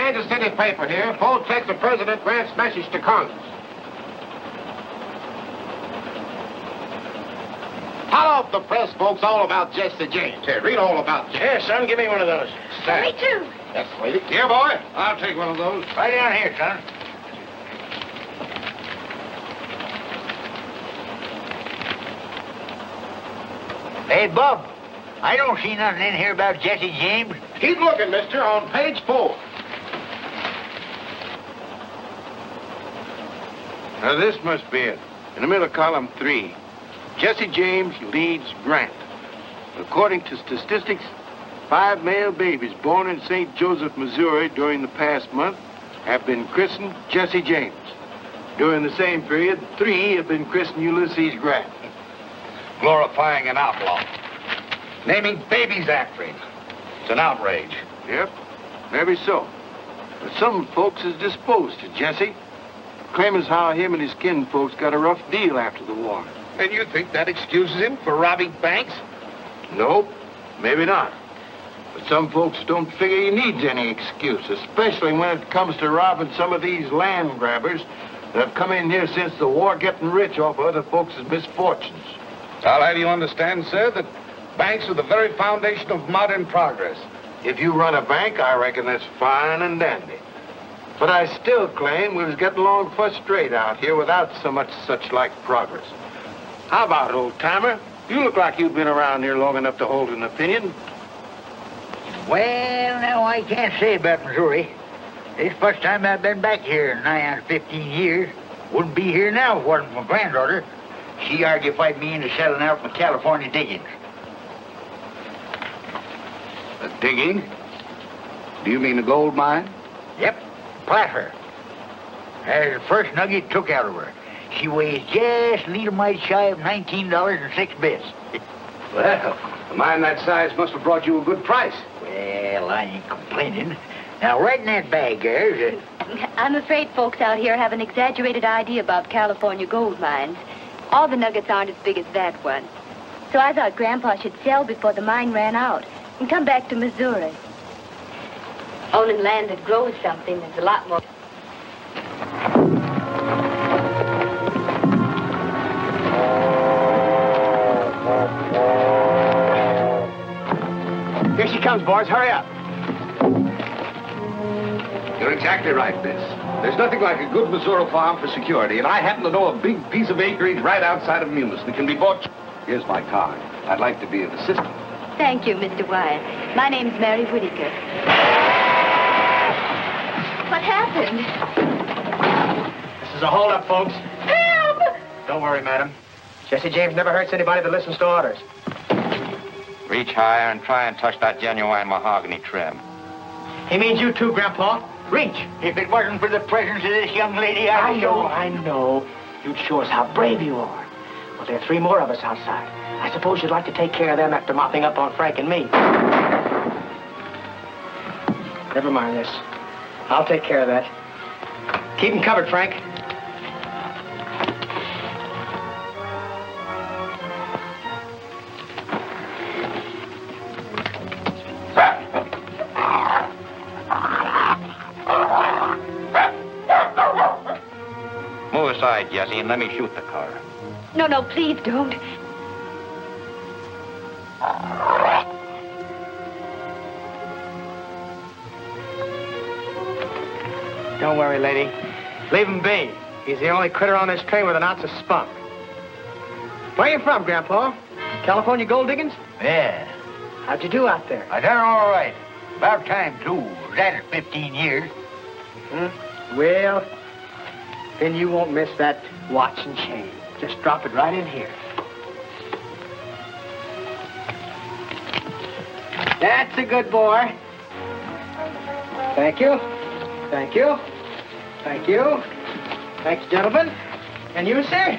Kansas City paper here. Full text of President Grant's message to Congress. Tell off the press, folks, all about Jesse James. Here, read all about Jesse. Yeah, son, give me one of those. Me too. Yes, lady. Here, boy. I'll take one of those. Right down here, son. Hey, Bob, I don't see nothing in here about Jesse James. Keep looking, mister, on page 4. Now, this must be it. In the middle of column 3, Jesse James leads Grant. According to statistics, 5 male babies born in St. Joseph, Missouri during the past month have been christened Jesse James. During the same period, 3 have been christened Ulysses Grant. Glorifying an outlaw. Naming babies after him. It's an outrage. Yep, maybe so. But some folks is disposed to Jesse. Claim as how him and his kinfolks got a rough deal after the war. And you think that excuses him for robbing banks? Nope, maybe not. But some folks don't figure he needs any excuse, especially when it comes to robbing some of these land grabbers that have come in here since the war, getting rich off of other folks' misfortunes. I'll have you understand, sir, that banks are the very foundation of modern progress. If you run a bank, I reckon that's fine and dandy. But I still claim we was getting along first rate out here without so much such-like progress. How about it, old-timer? You look like you've been around here long enough to hold an opinion. Well, now, I can't say about Missouri. This first time I've been back here in nigh on 15 years. Wouldn't be here now if it wasn't for my granddaughter. She argued me into selling out my California diggings. Digging? Do you mean a gold mine? Yep, Placer. That's the first nugget took out of her. She weighs just a little mite shy of $19.06. Well, a mine that size must have brought you a good price. Well, I ain't complaining. Now, right in that bag, there's I'm afraid folks out here have an exaggerated idea about California gold mines. All the nuggets aren't as big as that one. So I thought Grandpa should sell before the mine ran out and come back to Missouri. Owning land that grows something is a lot more... Here she comes, boys. Hurry up. You're exactly right, Biss. There's nothing like a good Missouri farm for security, and I happen to know a big piece of acreage right outside of Munis that can be bought. Here's my card. I'd like to be an assistant. Thank you, Mr. Wyatt. My name's Mary Whitaker. What happened? This is a holdup, folks. Help! Don't worry, madam. Jesse James never hurts anybody that listens to orders. Reach higher and try and touch that genuine mahogany trim. He means you too, Grandpa. Reach. If it wasn't for the presence of this young lady, I know. You'd show us how brave you are. Well, there are 3 more of us outside. I suppose you'd like to take care of them after mopping up on Frank and me. Never mind this. I'll take care of that. Keep them covered, Frank. Move aside, Jesse, and let me shoot the car. No, please don't. Don't worry, lady. Leave him be. He's the only critter on this train with an ounce of spunk. Where you from, Grandpa? California gold diggings? Yeah. How'd you do out there? I done all right. About time, too. Was at it 15 years. Well, then you won't miss that watch and chain. Just drop it right in here. That's a good boy. Thank you. Thank you. Thank you. Thank you, gentlemen. And you, sir?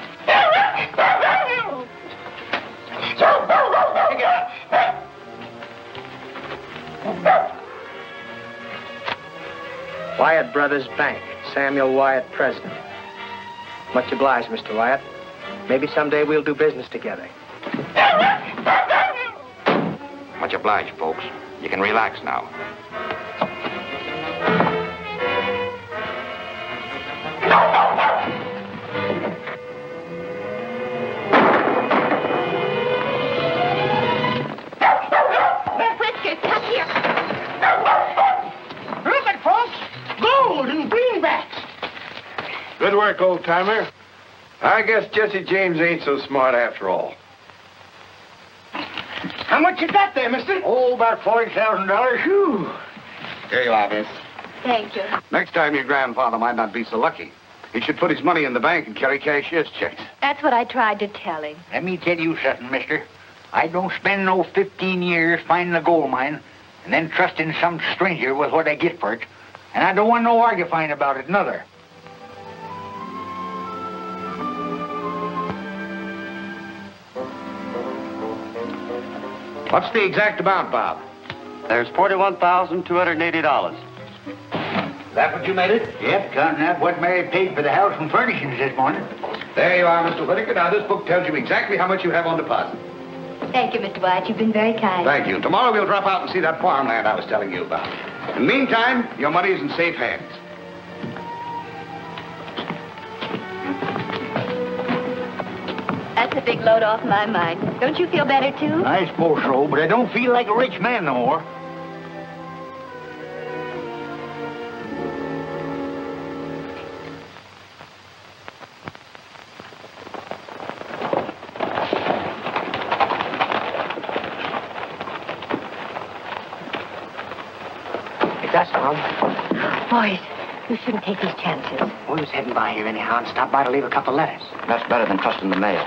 Wyatt Brothers Bank. Samuel Wyatt, president. Much obliged, Mr. Wyatt. Maybe someday we'll do business together. Much obliged, folks. You can relax now. work, old-timer. I guess Jesse James ain't so smart after all. How much you got there, mister? Oh, about $40,000. Whew. Here you are, miss. Thank you. Next time your grandfather might not be so lucky. He should put his money in the bank and carry cashier's checks. That's what I tried to tell him. Let me tell you something, mister. I don't spend no 15 years finding a gold mine and then trusting some stranger with what I get for it. And I don't want no arguing about it, neither. What's the exact amount, Bob? There's $41,280. Is that what you made it? Yep, counting out what Mary paid for the house and furnishings this morning. There you are, Mr. Whitaker. Now, this book tells you exactly how much you have on deposit. Thank you, Mr. White. You've been very kind. Thank you. Tomorrow we'll drop out and see that farmland I was telling you about. In the meantime, your money is in safe hands. That's a big load off my mind. Don't you feel better, too? I suppose so, but I don't feel like a rich man no more. It does, Mom. Boys, you shouldn't take these chances. We was heading by here anyhow and stopped by to leave a couple letters. That's better than trusting the mail.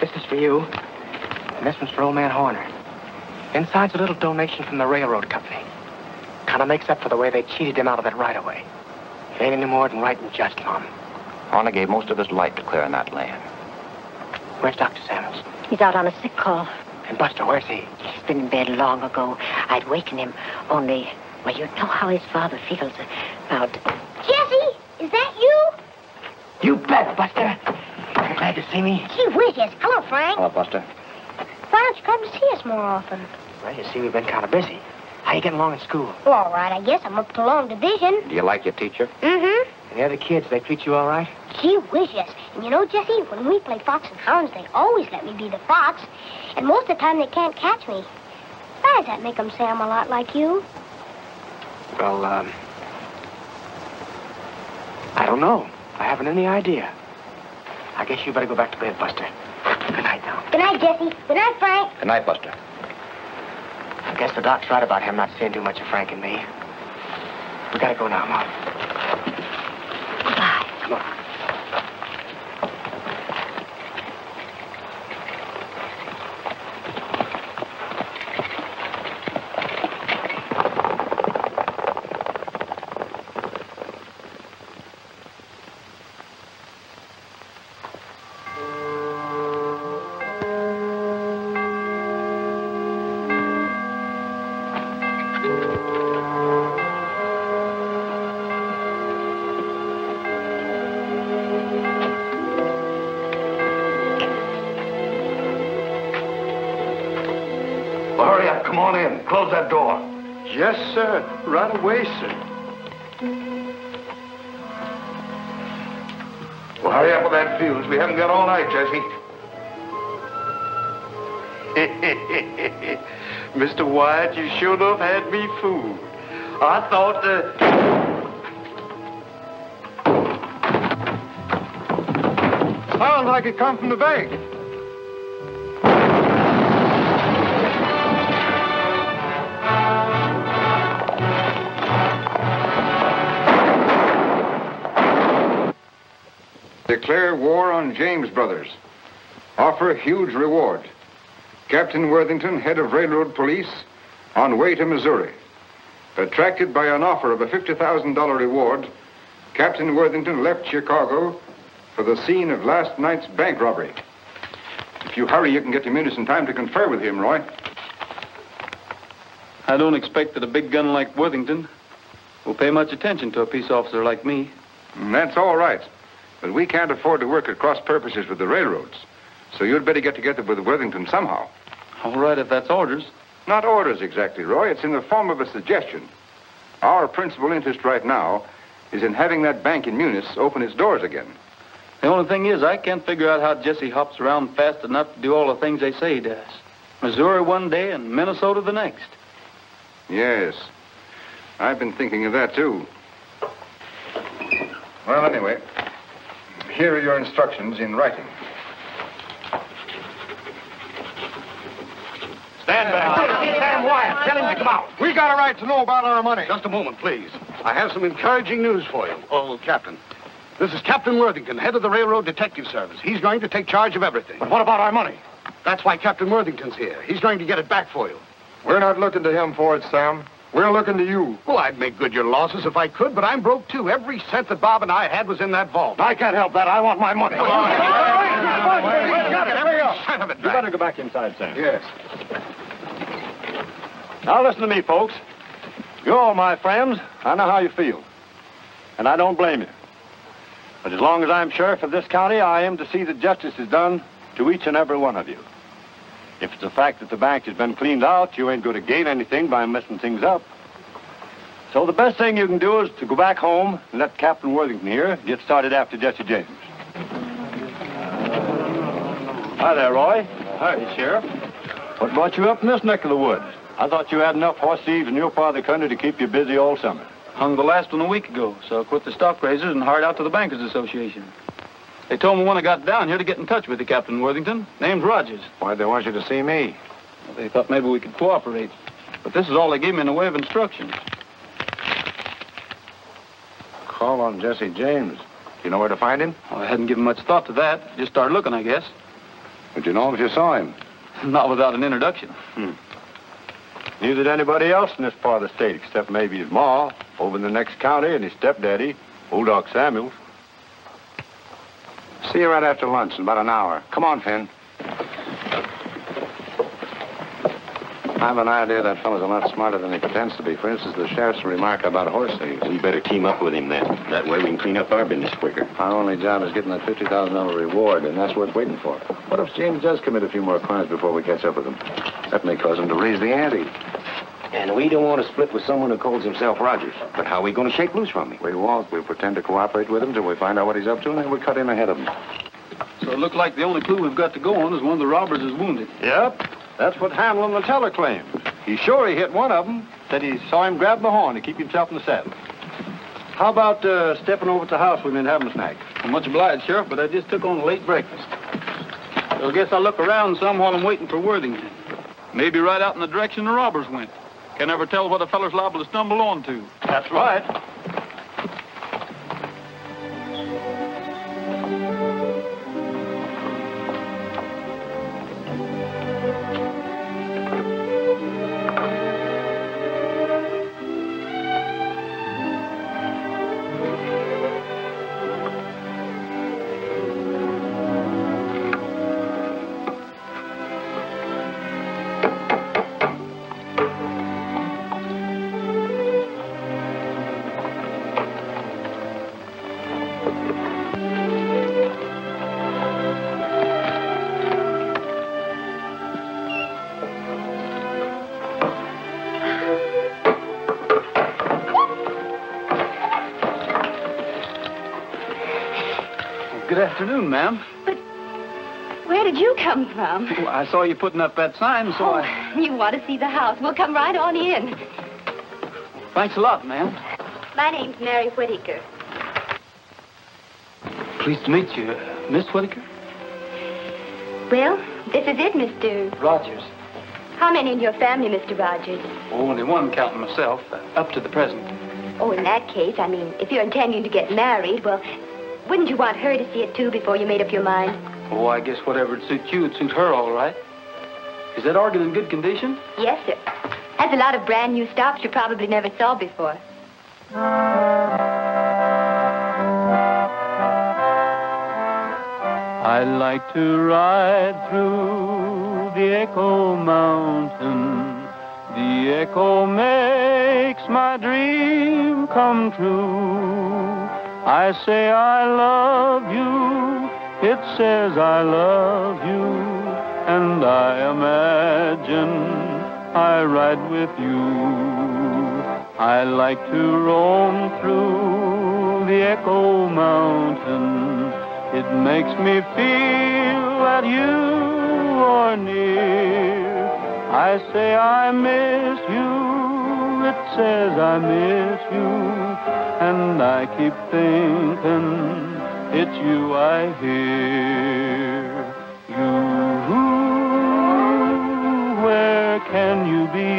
This is for you, and this one's for old man Horner. Inside's a little donation from the railroad company. Kind of makes up for the way they cheated him out of that right-of-way. It ain't any more than right and just, Mom. Horner gave most of his life to clearing that land. Where's Dr. Samuels? He's out on a sick call. And Buster, where's he? He's been in bed long ago. I'd waken him, only... Well, you know how his father feels about... Jesse, is that you? You bet, Buster. You're glad to see me? Gee whiz, yes. Hello, Frank. Hello, Buster. Why don't you come to see us more often? Well, you see, we've been kind of busy. How you getting along in school? Well, all right, I guess I'm up to long division. Do you like your teacher? Mm-hmm. And the other kids, they treat you all right? Gee whiz, yes. And you know, Jesse, when we play fox and hounds, they always let me be the fox. And most of the time, they can't catch me. Why does that make them say I'm a lot like you? Well, I don't know. I haven't any idea. I guess you better go back to bed, Buster. Good night, now. Good night, Jesse. Good night, Frank. Good night, Buster. I guess the doc's right about him not seeing too much of Frank and me. We gotta go now, Mom. Goodbye. Come on. Hurry up, come on in. Close that door. Yes, sir. Right away, sir. Well, hurry up with that fuse. We haven't got all night, Jesse. Mr. Wyatt, you sure enough had me fooled. I thought sounds like it come from the bank. Declare war on James Brothers. Offer huge reward. Captain Worthington, head of railroad police, on way to Missouri. Attracted by an offer of a $50,000 reward, Captain Worthington left Chicago for the scene of last night's bank robbery. If you hurry, you can get to Munis in time to confer with him, Roy. I don't expect that a big gun like Worthington will pay much attention to a peace officer like me. That's all right. But we can't afford to work at cross purposes with the railroads. So you'd better get together with Worthington somehow. All right, if that's orders. Not orders exactly, Roy. It's in the form of a suggestion. Our principal interest right now is in having that bank in Munis open its doors again. The only thing is, I can't figure out how Jesse hops around fast enough to do all the things they say he does. Missouri one day and Minnesota the next. Yes. I've been thinking of that, too. Well, anyway, here are your instructions in writing. Stand back. Sam Wyatt, tell him to come out. We got a right to know about our money. Just a moment, please. I have some encouraging news for you. Oh, Captain. This is Captain Worthington, head of the Railroad Detective Service. He's going to take charge of everything. But what about our money? That's why Captain Worthington's here. He's going to get it back for you. We're not looking to him for it, Sam. We're looking to you. Well, I'd make good your losses if I could, but I'm broke, too. Every cent that Bob and I had was in that vault. I can't help that. I want my money. You better go back inside, Sam. Yes. Now listen to me, folks. You're all my friends. I know how you feel. And I don't blame you. But as long as I'm sheriff of this county, I am to see that justice is done to each and every one of you. If it's the fact that the bank has been cleaned out, you ain't going to gain anything by messing things up. So the best thing you can do is to go back home and let Captain Worthington here get started after Jesse James. Hi there, Roy. Hi, Sheriff. What brought you up in this neck of the woods? I thought you had enough horse thieves in your part of the country to keep you busy all summer. Hung the last one a week ago, so I quit the stock raisers and hired out to the Bankers Association. They told me when I got down here to get in touch with you, Captain Worthington. Name's Rogers. Why'd they want you to see me? Well, they thought maybe we could cooperate. But this is all they gave me in the way of instructions. Call on Jesse James. Do you know where to find him? Well, I hadn't given much thought to that. Just started looking, I guess. Would you know him if you saw him? Not without an introduction. Neither did anybody else in this part of the state, except maybe his ma, over in the next county, and his stepdaddy, old Doc Samuels. See you right after lunch in about an hour. Come on, Finn. I have an idea that fellow's a lot smarter than he pretends to be. For instance, the sheriff's remark about horse thieves. We better team up with him then. That way we can clean up our business quicker. Our only job is getting that $50,000 reward, and that's worth waiting for. What if James does commit a few more crimes before we catch up with him? That may cause him to raise the ante. And we don't want to split with someone who calls himself Rogers. But how are we going to shake loose from him? We won't. We'll pretend to cooperate with him till we find out what he's up to, and then we'll cut in ahead of him. So it looked like the only clue we've got to go on is one of the robbers is wounded. Yep. That's what Hamlin, the teller, claims. He's sure he hit one of them. Said he saw him grab the horn to keep himself in the saddle. How about stepping over to the house we've been having a snack? I'm much obliged, Sheriff, but I just took on a late breakfast. So I guess I'll look around some while I'm waiting for Worthington. Maybe right out in the direction the robbers went. Can never tell what a feller's liable to stumble onto. That's right. Good afternoon, ma'am. But where did you come from? Well, I saw you putting up that sign, so You want to see the house. We'll come right on in. Thanks a lot, ma'am. My name's Mary Whittaker. Pleased to meet you, Miss Whittaker. Well, this is it, Mr. Rogers. How many in your family, Mr. Rogers? Only one, counting myself, up to the present. Oh, in that case, I mean, if you're intending to get married, well, wouldn't you want her to see it, too, before you made up your mind? Oh, I guess whatever would suit you would suit her all right. Is that organ in good condition? Yes, sir. Has a lot of brand new stock you probably never saw before. I like to ride through the Echo Mountain. The echo makes my dream come true. I say I love you, it says I love you, and I imagine I ride with you. I like to roam through the Echo Mountain. It makes me feel that you are near. I say I miss you, it says I miss you, and I keep thinking it's you I hear. You, where can you be?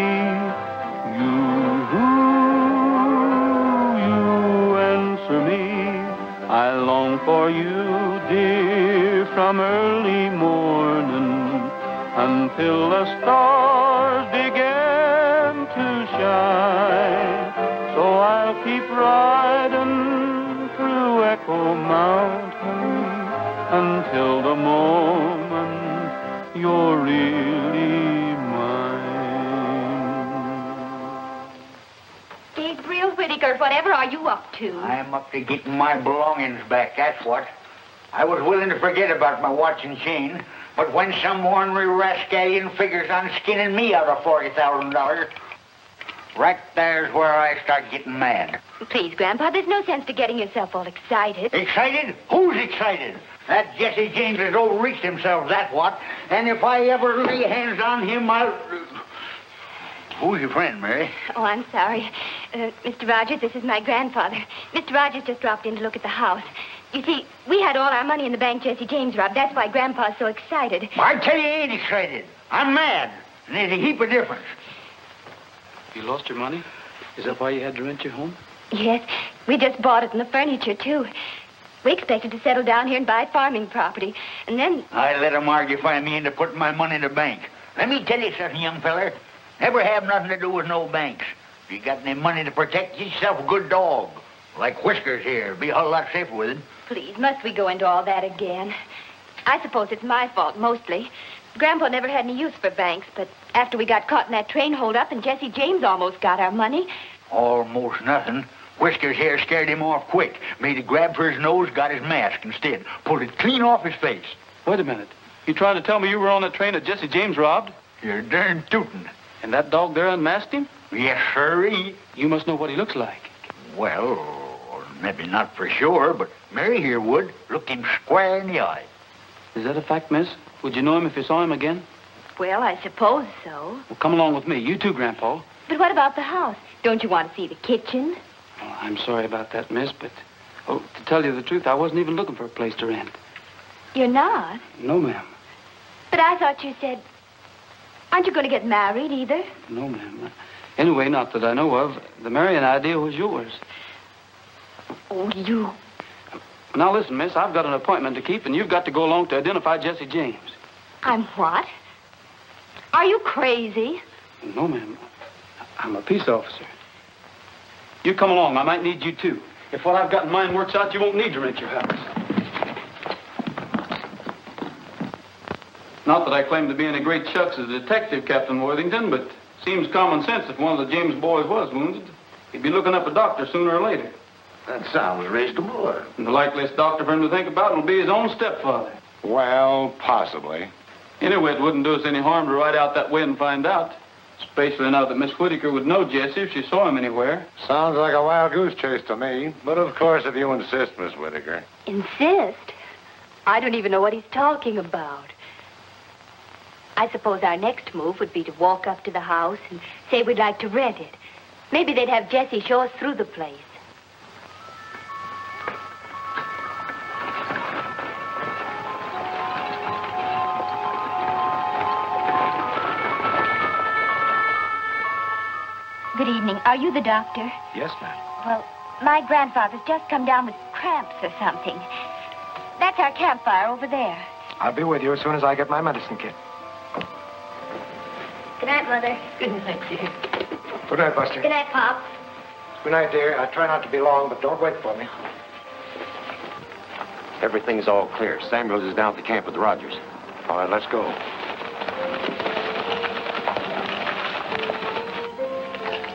You answer me. I long for you, dear, from early morning until the stars begin to shine. So I'll keep riding through Echo Mountain until the moment you're really mine. Gabriel Whittaker, whatever are you up to? I'm up to getting my belongings back, that's what. I was willing to forget about my watch and chain, but when some ornery rascallion figures on skinning me out of $40,000, right there's where I start getting mad. Please, Grandpa, there's no sense to getting yourself all excited. Excited? Who's excited? That Jesse James has overreached himself, that's what. And if I ever lay hands on him, I'll... Who's your friend, Mary? Oh, I'm sorry. Mr. Rogers, this is my grandfather. Mr. Rogers just dropped in to look at the house. You see, we had all our money in the bank Jesse James robbed. That's why Grandpa's so excited. I tell you, he ain't excited. I'm mad. And there's a heap of difference. You lost your money? Is that why you had to rent your home? Yes, we just bought it and the furniture, too. We expected to settle down here and buy farming property. And then... I let him argufy me into putting my money in the bank. Let me tell you something, young feller. Never have nothing to do with no banks. If you got any money to protect yourself, a good dog. Like Whiskers here. Be a whole lot safer with it. Please, must we go into all that again? I suppose it's my fault, mostly. Grandpa never had any use for banks, but after we got caught in that train holdup and Jesse James almost got our money... Almost nothing. Whiskers here scared him off quick. Made a grab for his nose, got his mask instead. Pulled it clean off his face. Wait a minute. You trying to tell me you were on the train that Jesse James robbed? You're darn tootin'. And that dog there unmasked him? Yes, sirree. You must know what he looks like. Well, maybe not for sure, but Mary here would. Looked him square in the eye. Is that a fact, miss? Would you know him if you saw him again? Well, I suppose so. Well, come along with me. You too, Grandpa. But what about the house? Don't you want to see the kitchen? Oh, I'm sorry about that, miss, but... Oh, to tell you the truth, I wasn't even looking for a place to rent. You're not? No, ma'am. But I thought you said... Aren't you going to get married, either? No, ma'am. Anyway, not that I know of. The marrying idea was yours. Oh, you... Now, listen, miss, I've got an appointment to keep, and you've got to go along to identify Jesse James. I'm what? Are you crazy? No, ma'am. I'm a peace officer. You come along. I might need you, too. If what I've got in mind works out, you won't need to rent your house. Not that I claim to be any great shucks as a detective, Captain Worthington, but seems common sense if one of the James boys was wounded. He'd be looking up a doctor sooner or later. That sounds reasonable. And the likeliest doctor for him to think about will be his own stepfather. Well, possibly. Anyway, it wouldn't do us any harm to ride out that way and find out. Especially now that Miss Whittaker would know Jesse if she saw him anywhere. Sounds like a wild goose chase to me. But of course, if you insist, Miss Whittaker. Insist? I don't even know what he's talking about. I suppose our next move would be to walk up to the house and say we'd like to rent it. Maybe they'd have Jesse show us through the place. Good evening. Are you the doctor? Yes, ma'am. Well, my grandfather's just come down with cramps or something. That's our campfire over there. I'll be with you as soon as I get my medicine kit. Good night, Mother. Good night, dear. Good night, Buster. Good night, Pop. Good night, dear. I'll try not to be long, but don't wait for me. Everything's all clear. Samuels is down at the camp with the Rogers. All right, let's go.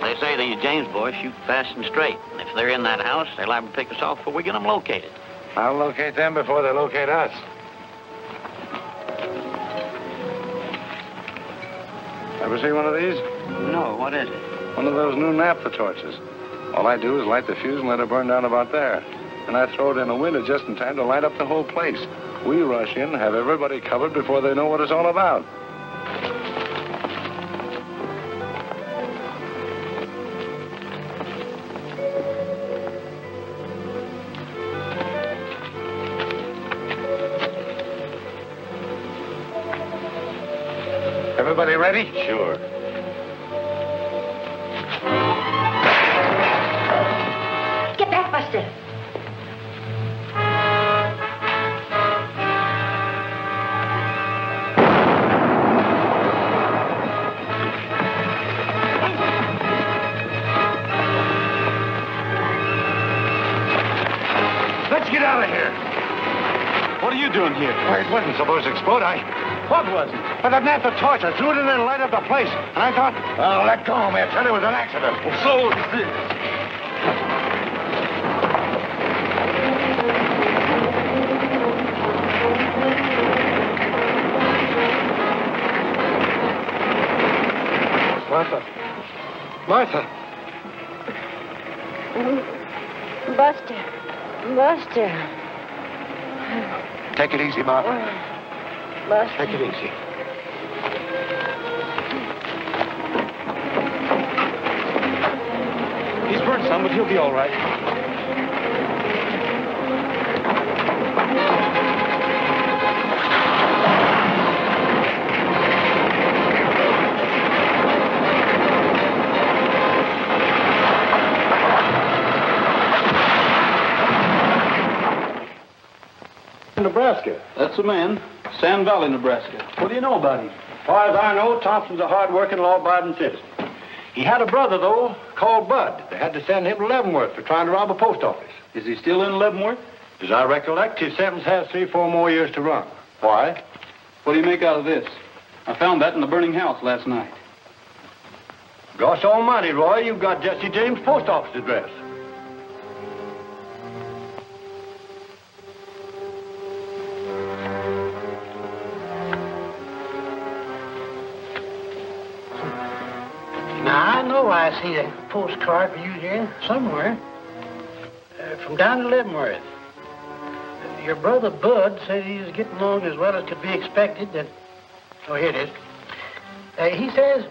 They say the James boys shoot fast and straight. And if they're in that house, they're liable to pick us off before we get them located. I'll locate them before they locate us. Ever see one of these? No, what is it? One of those new naphtha torches. All I do is light the fuse and let it burn down about there. And I throw it in a window just in time to light up the whole place. We rush in, have everybody covered before they know what it's all about. Everybody ready? Sure. Get back, Buster. Let's get out of here. What are you doing here? Well, it wasn't supposed to explode. What was it? But I'd nabbed the torch. I threw it in there and light up the place. And I thought, oh, let go, man. I tell you, it was an accident. So is this. Martha. Martha. Buster. Buster. Take it easy, Martha. Buster. Take it easy. He's burned some, but he'll be all right. Nebraska. That's the man. Sand Valley, Nebraska. What do you know about him? As far as I know, Thompson's a hard-working, law-abiding citizen. He had a brother, though, called Bud. They had to send him to Leavenworth for trying to rob a post office. Is he still in Leavenworth? As I recollect, his sentence has 3 or 4 more years to run. Why? What do you make out of this? I found that in the burning house last night. Gosh almighty, Roy, you've got Jesse James' post office address. Now, I know I see a postcard for you here somewhere. From down in Leavenworth. Your brother Bud said he was getting along as well as could be expected. Oh, here it is. He says...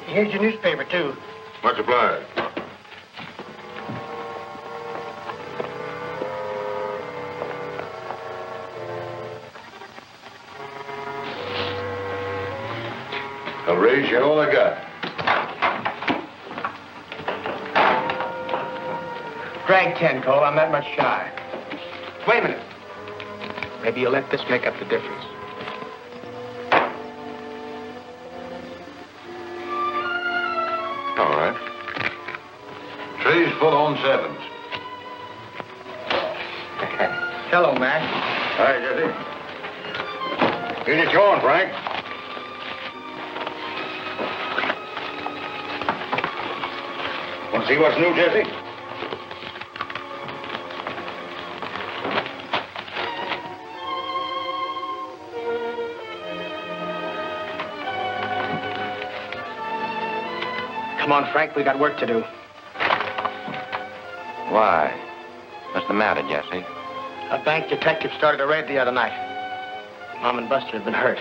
here's your newspaper, too. Much obliged. I'll raise you all I got. Drag 10, Cole. I'm that much shy. Wait a minute. Maybe you'll let this make up the difference. All right. Tray's full on 7s. Hello, Mac. Hi, Jesse. Here's your corn, Frank. Want to see what's new, Jesse? Come on, Frank. We got work to do. Why? What's the matter, Jesse? A bank detective started a raid the other night. Mom and Buster have been hurt.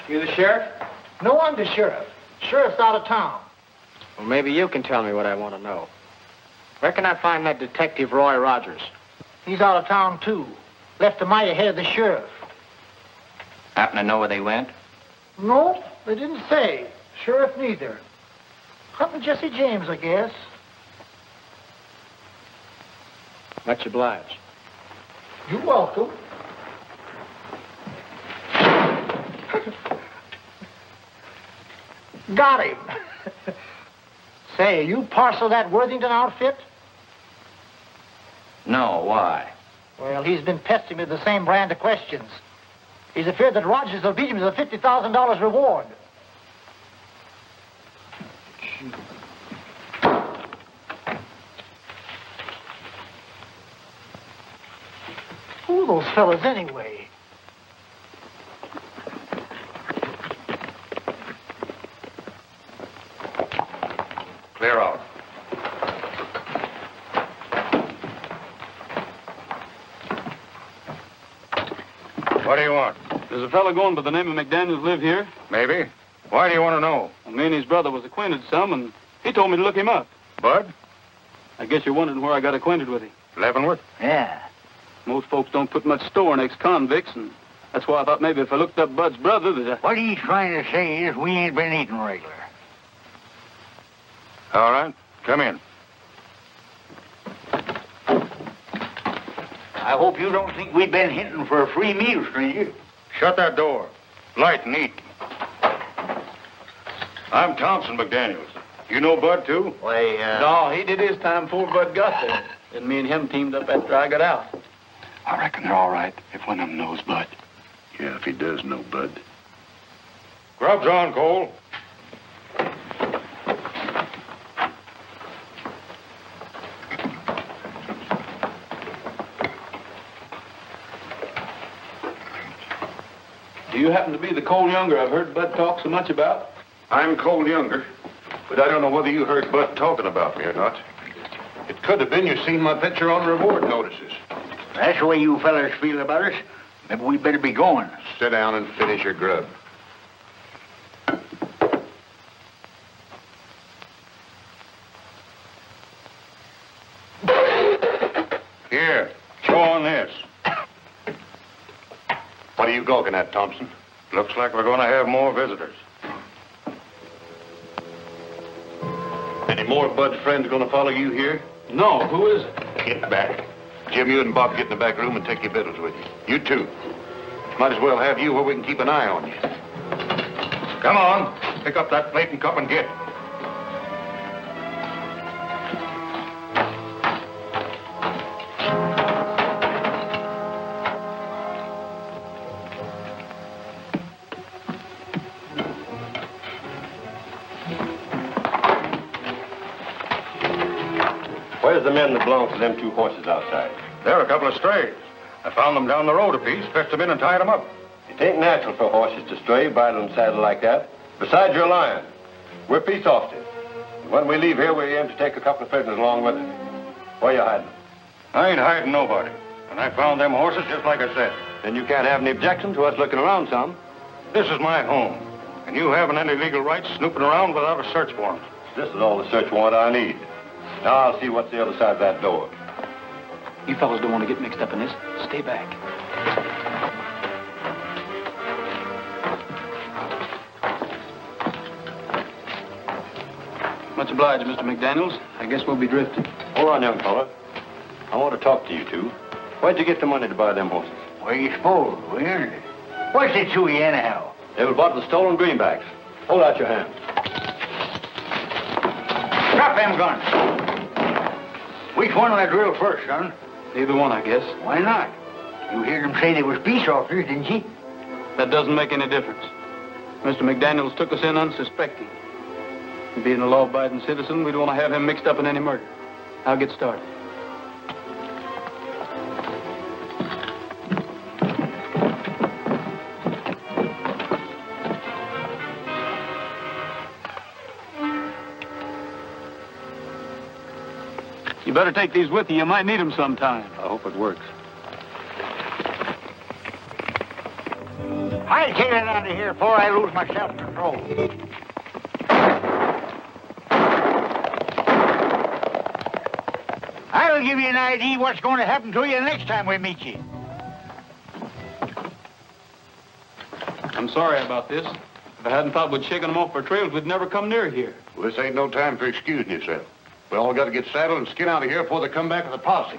You the sheriff? No, I'm the sheriff. Sheriff's out of town. Well, maybe you can tell me what I want to know. Where can I find that detective Roy Rogers? He's out of town, too. Left the mighty ahead of the sheriff. Happen to know where they went? No, they didn't say. Sheriff neither. Hunting Jesse James, I guess. Much obliged. You're welcome. Got him. Say, you parcel that Worthington outfit? No, why? Well, he's been pestering me with the same brand of questions. He's afraid that Rogers will beat him to the $50,000 reward. Who are those fellas anyway? Clear out. What do you want? Does a fellow going by the name of McDaniels live here? Maybe. Why do you want to know? Well, me and his brother was acquainted some, and he told me to look him up. Bud? I guess you're wondering where I got acquainted with him. Leavenworth? Yeah. Most folks don't put much store in ex-convicts, and that's why I thought maybe if I looked up Bud's brother that What he's trying to say is we ain't been eating regular. All right. Come in. I hope you don't think we've been hinting for a free meal, stranger. Shut that door. Light and eat. I'm Thompson McDaniels. You know Bud, too? Why, No, he did his time before Bud got there. And me and him teamed up after I got out. I reckon they're all right if one of them knows Bud. Yeah, if he does know Bud. Grub's on, Cole. Do you happen to be the Cole Younger I've heard Bud talk so much about? I'm Cole Younger, but I don't know whether you heard Bud talking about me or not. It could have been you seen my picture on reward notices. That's the way you fellas feel about us. Maybe we better be going. Sit down and finish your grub. Here, chew on this. What are you gawking at, Thompson? Looks like we're going to have more visitors. Any more Bud's friends going to follow you here? No, who is it? Get back. Jim, you and Bob get in the back room and take your victuals with you. You too. Might as well have you where we can keep an eye on you. Come on. Pick up that plate and cup and get. Where's the men that belong to them two horses outside? They're a couple of strays. I found them down the road a piece, fetched them in and tied them up. It ain't natural for horses to stray, bridle and saddle like that. Besides, you're lying. We're peace officers. And when we leave here, we aim to take a couple of prisoners along with us. Where you hiding them? I ain't hiding nobody. And I found them horses just like I said. Then you can't have any objection to us looking around some. This is my home. And you haven't any legal rights snooping around without a search warrant. This is all the search warrant I need. Now I'll see what's the other side of that door. You fellas don't want to get mixed up in this. Stay back. Much obliged, Mr. McDaniels. I guess we'll be drifting. Hold on, young fella. I want to talk to you two. Where'd you get the money to buy them horses? Where you supposed? We earned it. What's it to you anyhow? They were bought with stolen greenbacks. Hold out your hand. Drop them guns. Which one will I drill first, son? Either one, I guess. Why not? You heard them say they was peace officers, didn't you? That doesn't make any difference. Mr. McDaniels took us in unsuspecting. Being a law-abiding citizen, we don't want to have him mixed up in any murder. I'll get started. You better take these with you. You might need them sometime. I hope it works. I'll take it out of here before I lose my self-control. I'll give you an idea what's going to happen to you the next time we meet you. I'm sorry about this. If I hadn't thought we'd shaken them off our trails, we'd never come near here. Well, this ain't no time for excusing yourself. We all got to get saddled and skin out of here before they come back with a posse.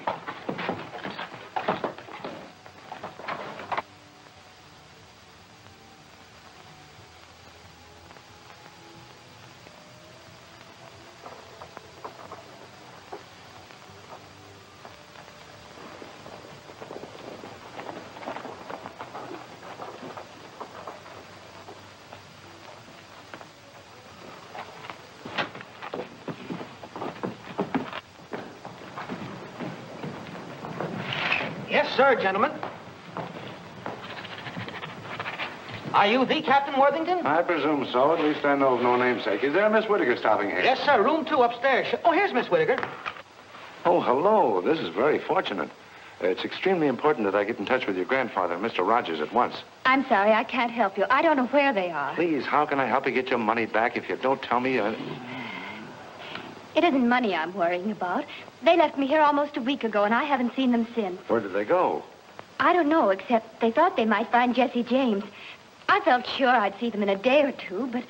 Yes, sir, gentlemen. Are you the Captain Worthington? I presume so. At least I know of no namesake. Is there a Miss Whittaker stopping here? Yes, sir. Room 2 upstairs. Oh, here's Miss Whittaker. Oh, hello. This is very fortunate. It's extremely important that I get in touch with your grandfather, Mr. Rogers, at once. I'm sorry, I can't help you. I don't know where they are. Please, how can I help you get your money back if you don't tell me? It isn't money I'm worrying about. They left me here almost a week ago, and I haven't seen them since. Where did they go? I don't know, except they thought they might find Jesse James. I felt sure I'd see them in a day or two, but...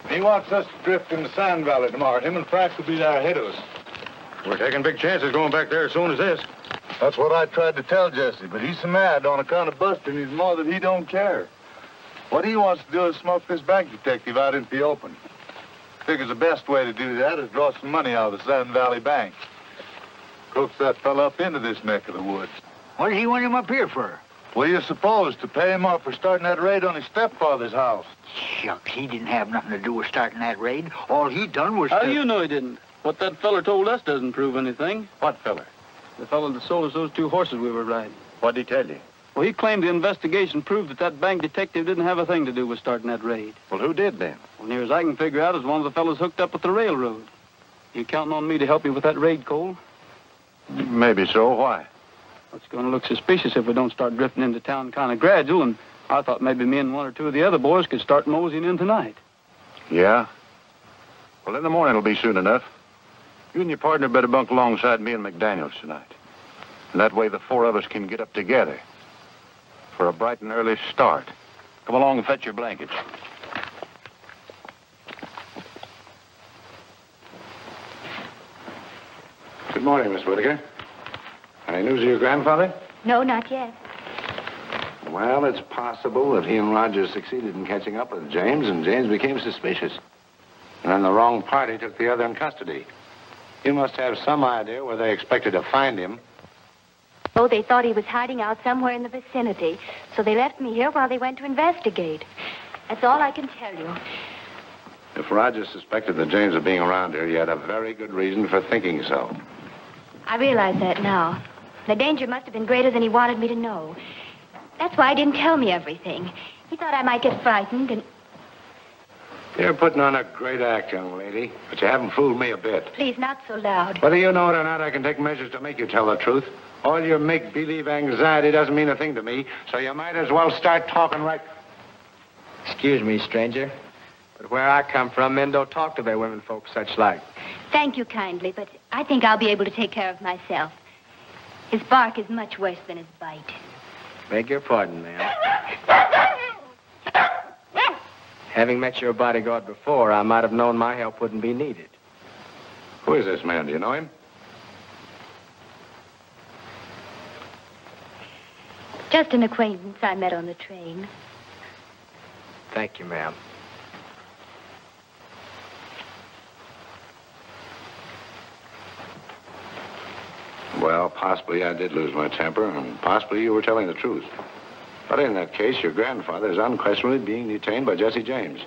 He wants us to drift in the Sand Valley tomorrow. Him and Frank will be there ahead of us. We're taking big chances going back there as soon as this. That's what I tried to tell Jesse, but he's so mad on account of busting his mother that he don't care. What he wants to do is smoke this bank detective out into the open. Figures the best way to do that is draw some money out of the Sand Valley Bank. Coax that fella up into this neck of the woods. What does he want him up here for? What do you suppose? To pay him off for starting that raid on his stepfather's house. Shucks, he didn't have nothing to do with starting that raid. All he done was How do you know he didn't? What that feller told us doesn't prove anything. What feller? The fellow that sold us those 2 horses we were riding. What'd he tell you? Well, he claimed the investigation proved that that bank detective didn't have a thing to do with starting that raid. Well, who did then? Well, near as I can figure out is one of the fellows hooked up with the railroad. You counting on me to help you with that raid, Cole? Maybe so. Why? It's going to look suspicious if we don't start drifting into town kind of gradual, and I thought maybe me and 1 or 2 of the other boys could start moseying in tonight. Yeah? Well, in the morning it'll be soon enough. You and your partner better bunk alongside me and McDaniels tonight. And that way the 4 of us can get up together for a bright and early start. Come along and fetch your blankets. Good morning, Miss Whitaker. Any news of your grandfather? No, not yet. Well, it's possible that he and Rogers succeeded in catching up with James, and James became suspicious. And then the wrong party took the other in custody. You must have some idea where they expected to find him. Oh, they thought he was hiding out somewhere in the vicinity, so they left me here while they went to investigate. That's all I can tell you. If Rogers suspected that James was being around here, he had a very good reason for thinking so. I realize that now. The danger must have been greater than he wanted me to know. That's why he didn't tell me everything. He thought I might get frightened and... You're putting on a great act, young lady, but you haven't fooled me a bit. Please, not so loud. Whether you know it or not, I can take measures to make you tell the truth. All your make-believe anxiety doesn't mean a thing to me, so you might as well start talking right... Excuse me, stranger, but where I come from, men don't talk to their women folks such like. Thank you kindly, but I think I'll be able to take care of myself. His bark is much worse than his bite. Beg your pardon, ma'am. Having met your bodyguard before, I might have known my help wouldn't be needed. Who is this man? Do you know him? Just an acquaintance I met on the train. Thank you, ma'am. Well, possibly I did lose my temper, and possibly you were telling the truth. But in that case, your grandfather is unquestionably being detained by Jesse James.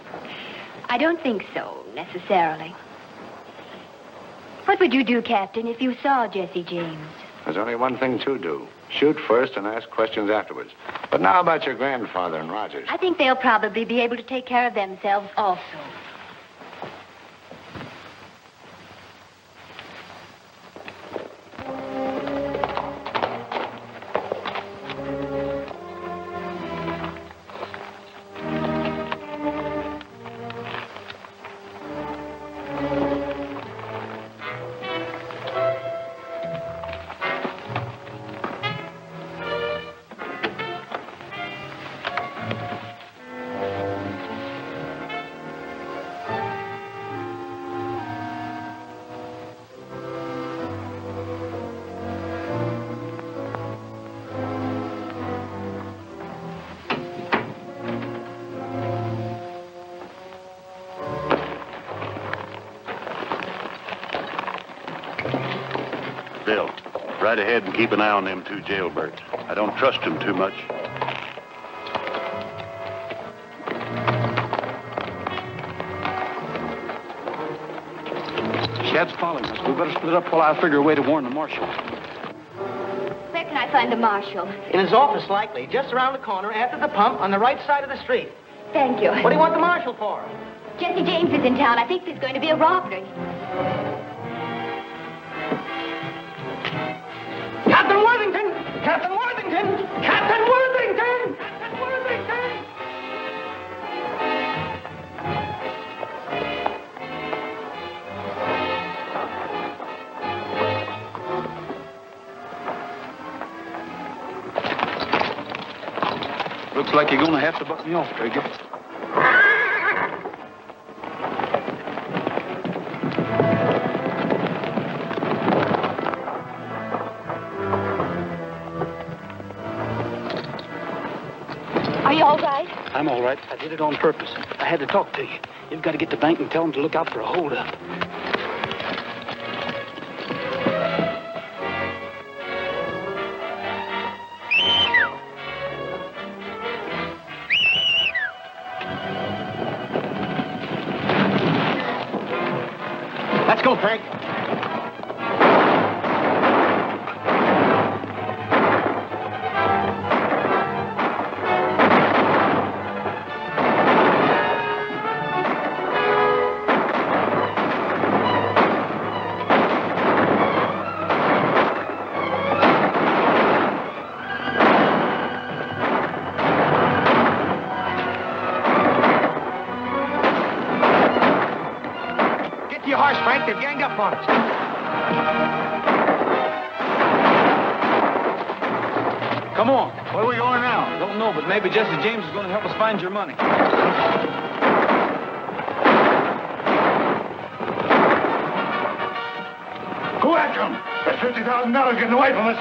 I don't think so, necessarily. What would you do, Captain, if you saw Jesse James? There's only one thing to do. Shoot first and ask questions afterwards. But now about your grandfather and Rogers. I think they'll probably be able to take care of themselves also. Bill, right ahead and keep an eye on them 2 jailbirds. I don't trust them too much. Shad's following us. We better split up while I figure a way to warn the marshal. Where can I find the marshal? In his office, likely. Just around the corner, after the pump, on the right side of the street. Thank you. What do you want the marshal for? Jesse James is in town. I think there's going to be a robbery. Captain Worthington! Captain Worthington! Captain Worthington! Captain Worthington! Looks like you're going to have to buck me off, Trigger. Are you all right? I'm all right. I did it on purpose. I had to talk to you. You've got to get to the bank and tell them to look out for a holdup. Let's go, Frank. They've ganged up on us. Come on. Where are we going now? Don't know, but maybe Jesse James is going to help us find your money. Go after him. That's $50,000 getting away from us.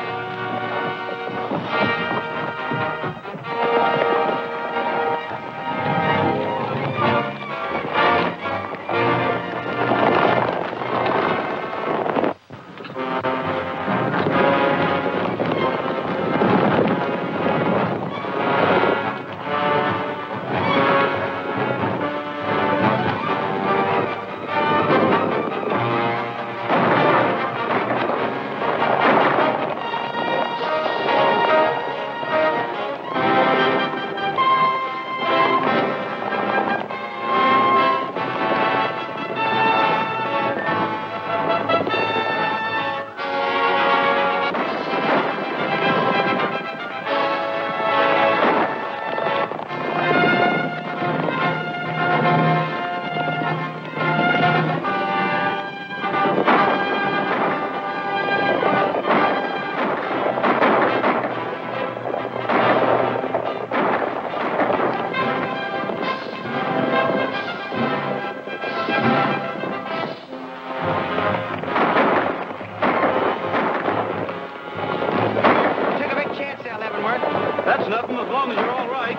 That's nothing as long as you're all right.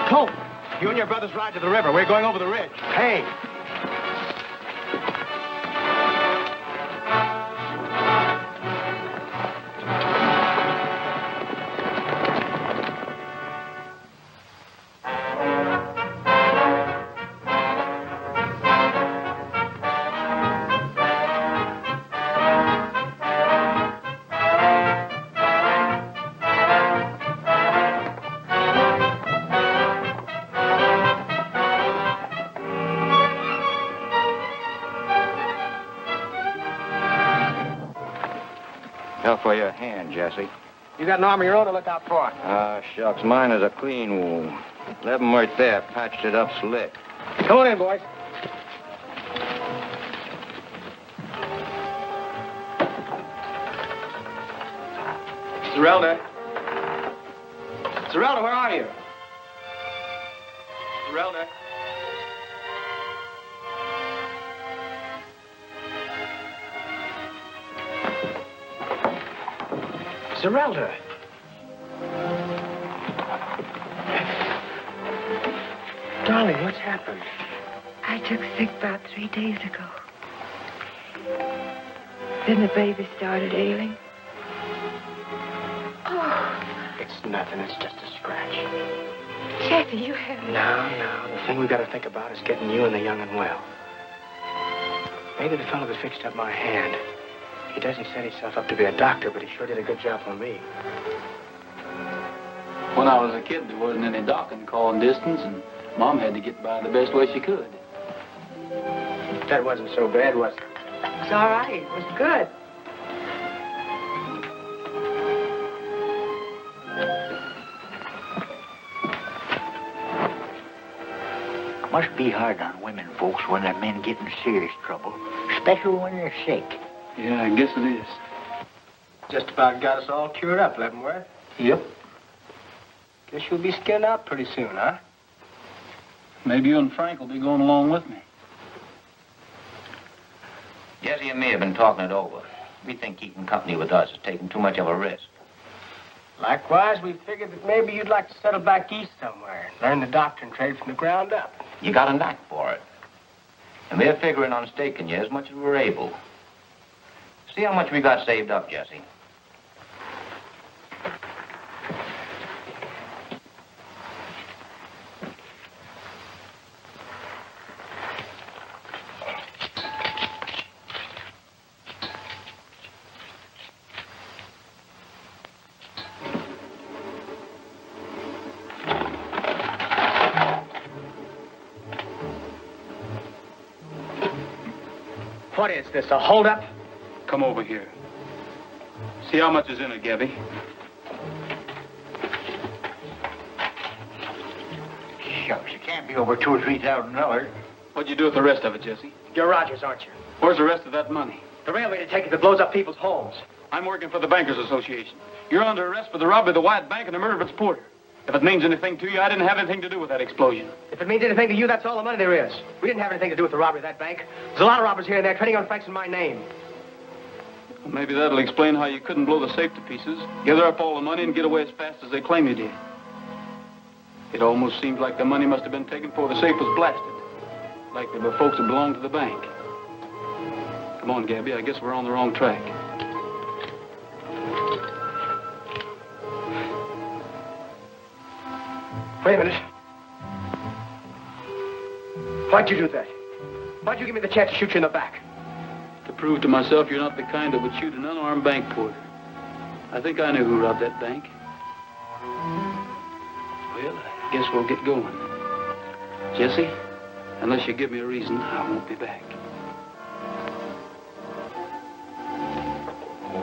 Colt, you and your brothers ride to the river. We're going over the ridge. Hey. Tell for your hand, Jesse. You got an arm of your own to look out for. Ah, shucks, mine is a clean wound. Left 'em right there, patched it up slick. Come on in, boys. Zerelda. Zerelda, where are you? Zerelda. Zerelda. Darling, what's happened? I took sick about 3 days ago. Then the baby started ailing. Oh. It's nothing. It's just a scratch. Jesse, you haven't... No. The thing we got to think about is getting you and the young and well. Maybe the fellow that fixed up my hand, He doesn't set himself up to be a doctor, but he sure did a good job on me. When I was a kid, there wasn't any docking calling distance, and Mom had to get by the best way she could. That wasn't so bad, was it? It's all right. It was good. Must be hard on women folks when their men get in serious trouble, especially when they're sick. Yeah, I guess it is. Just about got us all cured up, Leavenworth. Yep. Guess you'll be skinned out pretty soon, huh? Maybe you and Frank will be going along with me. Jesse and me have been talking it over. We think keeping company with us is taking too much of a risk. Likewise, we figured that maybe you'd like to settle back east somewhere, learn the doctrine trade from the ground up. You got a knack for it. And we're figuring on staking you as much as we're able. See how much we got saved up, Jesse. What is this, a holdup? Come over here. See how much is in it, Gabby. Shucks, it can't be over $2,000 or $3,000. What'd you do with the rest of it, Jesse? You're Rogers, aren't you? Where's the rest of that money? The railway detective that blows up people's homes. I'm working for the Bankers Association. You're under arrest for the robbery of the White Bank and the murder of its porter. If it means anything to you, I didn't have anything to do with that explosion. If it means anything to you, that's all the money there is. We didn't have anything to do with the robbery of that bank. There's a lot of robbers here and there trading on Frank's and my name. Well, maybe that'll explain how you couldn't blow the safe to pieces, gather up all the money, and get away as fast as they claim you did. It almost seems like the money must have been taken before the safe was blasted. Like there were folks that belonged to the bank. Come on, Gabby, I guess we're on the wrong track. Wait a minute. Why'd you do that? Why'd you give me the chance to shoot you in the back? To prove to myself you're not the kind that would shoot an unarmed bank porter. I think I knew who robbed that bank. Well, I guess we'll get going. Jesse, unless you give me a reason, I won't be back.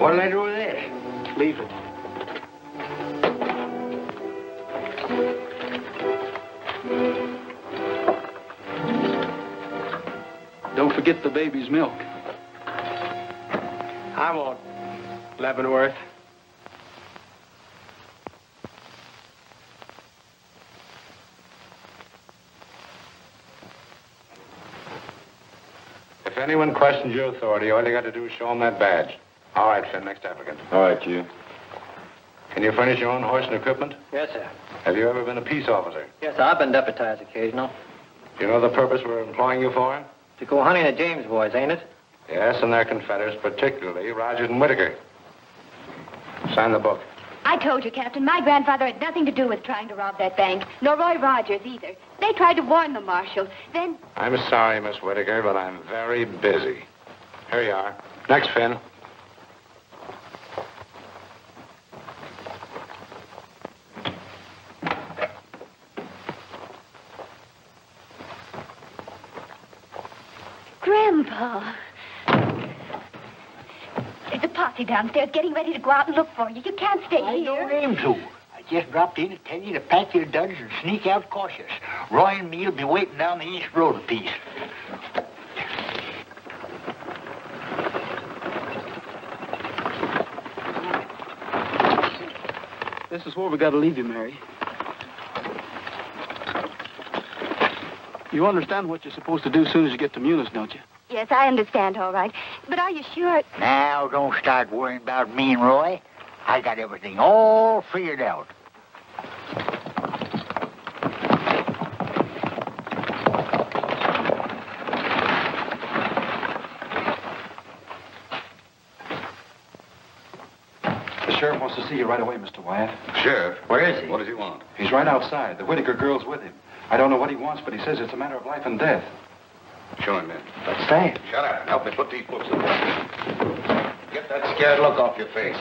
What'll I do with this? Leave it. Don't forget the baby's milk. I won't, Leavenworth. If anyone questions your authority, all you got to do is show them that badge. All right, Finn, next applicant. All right, you. Can you furnish your own horse and equipment? Yes, sir. Have you ever been a peace officer? Yes, sir. I've been deputized occasional. Do you know the purpose we're employing you for? To go hunting the James boys, ain't it? Yes, and their confederates, particularly Rogers and Whitaker. Sign the book. I told you, Captain, my grandfather had nothing to do with trying to rob that bank, nor Roy Rogers either. They tried to warn the marshal. Then... I'm sorry, Miss Whitaker, but I'm very busy. Here you are. Next, Finn. Grandpa. There's a posse downstairs getting ready to go out and look for you. You can't stay I here. don't aim to. I just dropped in to tell you to pack your duds and sneak out cautious. Roy and me'll be waiting down the East Road a piece. This is where we got to leave you, Mary. You understand what you're supposed to do as soon as you get to Munis, don't you? Yes, I understand, all right. But are you sure? Now, don't start worrying about me and Roy. I got everything all figured out. The sheriff wants to see you right away, Mr. Wyatt. Sheriff? Where is he? What does he want? He's right outside. The Whitaker girl's with him. I don't know what he wants, but he says it's a matter of life and death. Show him in. Let's stay. Shut up. Help me put these books away. Get that scared look off your face.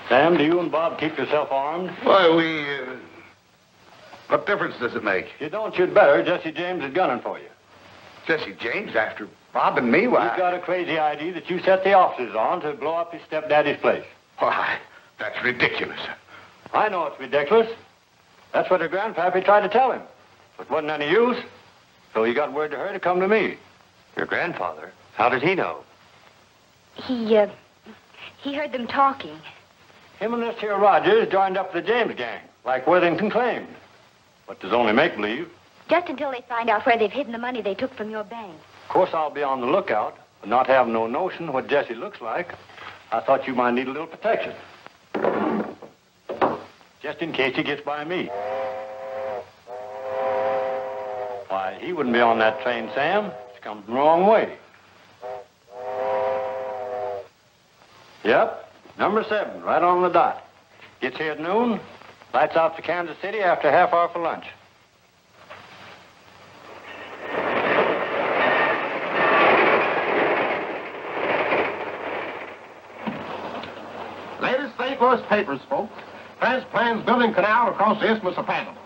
Sam, do you and Bob keep yourself armed? Why, what difference does it make? If you don't, you'd better. Jesse James is gunning for you. Jesse James after Bob and me? Why? He's got a crazy idea that you set the officers on to blow up his stepdaddy's place. Why, that's ridiculous. I know it's ridiculous. That's what her grandpappy tried to tell him. But wasn't any use. So he got word to her to come to me. Your grandfather? How did he know? He heard them talking. Him and this here Rogers joined up the James gang, like Worthington claimed. But there's only make-believe. Just until they find out where they've hidden the money they took from your bank. Of course, I'll be on the lookout, but not having no notion what Jesse looks like, I thought you might need a little protection. Just in case he gets by me. Why, he wouldn't be on that train, Sam. He's come from the wrong way. Yep, number 7, right on the dot. Gets here at noon, lights out to Kansas City after a half hour for lunch. Latest St. Louis papers, folks. Press plans building canal across the Isthmus of Panama.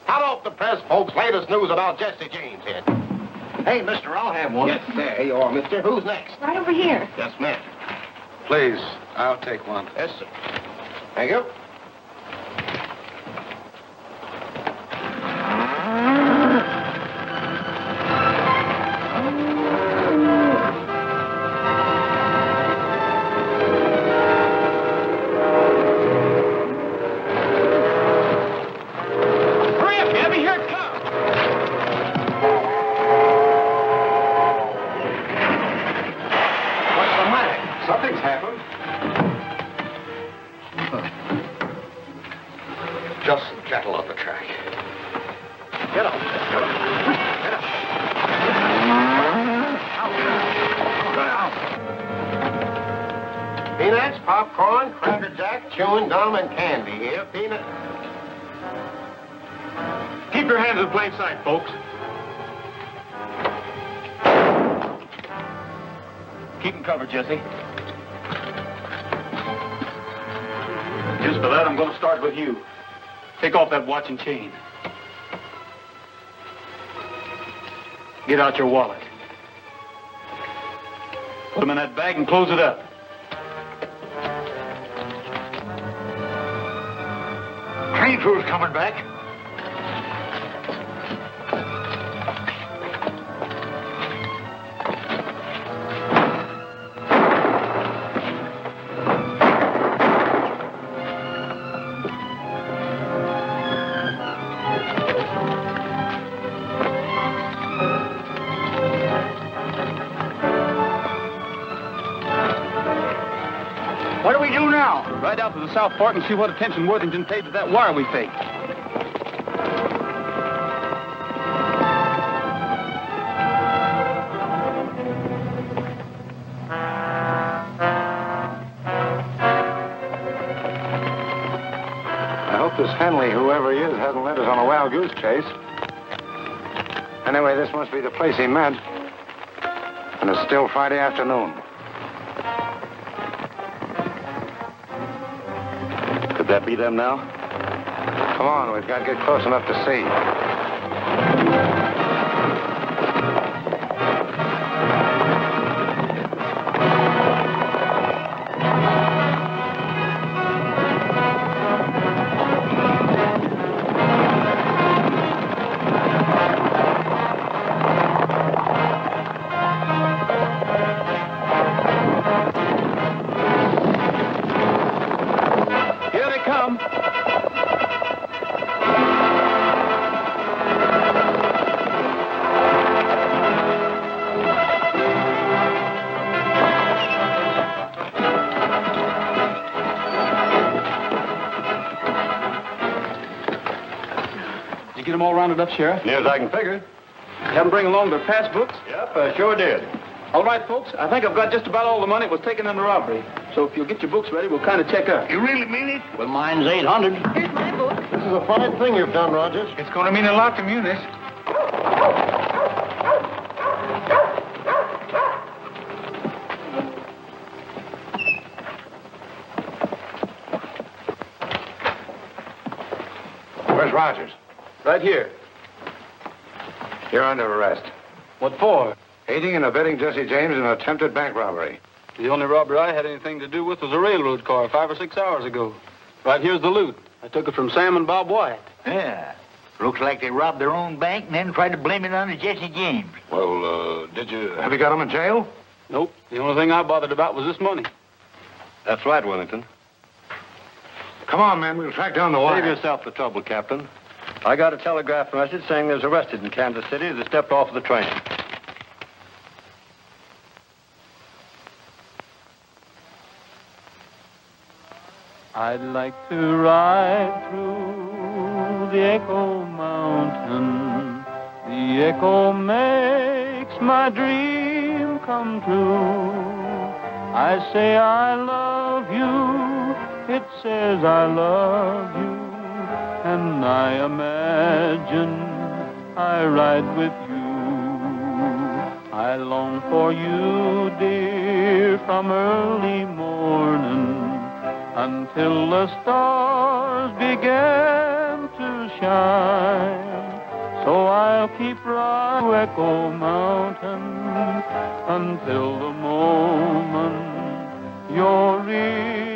How about the press, folks? Latest news about Jesse James here. Hey, mister, I'll have one. Yes, sir. Here you are, mister. Who's next? Right over here. Yes, ma'am. Please, I'll take one. Yes, sir. Thank you. Popcorn, Cracker Jack, chewing gum, and candy here, peanut. Keep your hands in plain sight, folks. Keep them covered, Jesse. Just for that, I'm going to start with you. Take off that watch and chain. Get out your wallet. Put them in that bag and close it up. Train crew's coming back. What do we do now? Ride out to the South Fork and see what attention Worthington paid to that wire we faked. I hope this Henley, whoever he is, hasn't led us on a wild goose chase. Anyway, this must be the place he meant. And it's still Friday afternoon. Could that be them now? Come on, we've got to get close enough to see. Get them all rounded up, Sheriff? Near as I can figure. Have them bring along their pass books? Yep, I sure did. All right, folks. I think I've got just about all the money that was taken in the robbery. So if you'll get your books ready, we'll kind of check out. You really mean it? Well, mine's 800. Here's my book. This is a fine thing you've done, Rogers. It's going to mean a lot to Munis. Where's Rogers? Right here. You're under arrest. What for? Aiding and abetting Jesse James in an attempted bank robbery. The only robbery I had anything to do with was a railroad car 5 or 6 hours ago. Right here's the loot. I took it from Sam and Bob Wyatt. Yeah. Looks like they robbed their own bank and then tried to blame it on Jesse James. Well, have you got him in jail? Nope. The only thing I bothered about was this money. That's right, Wellington. Come on, man. We'll track down the wire. Save yourself the trouble, Captain. I got a telegraph message saying there's arrested in Kansas City as they stepped off of the train. I'd like to ride through the Echo Mountain. The echo makes my dream come true. I say I love you, it says I love you, and I imagine I ride with you. I long for you, dear, from early morning until the stars began to shine. So I'll keep riding to Echo Mountain until the moment you're in.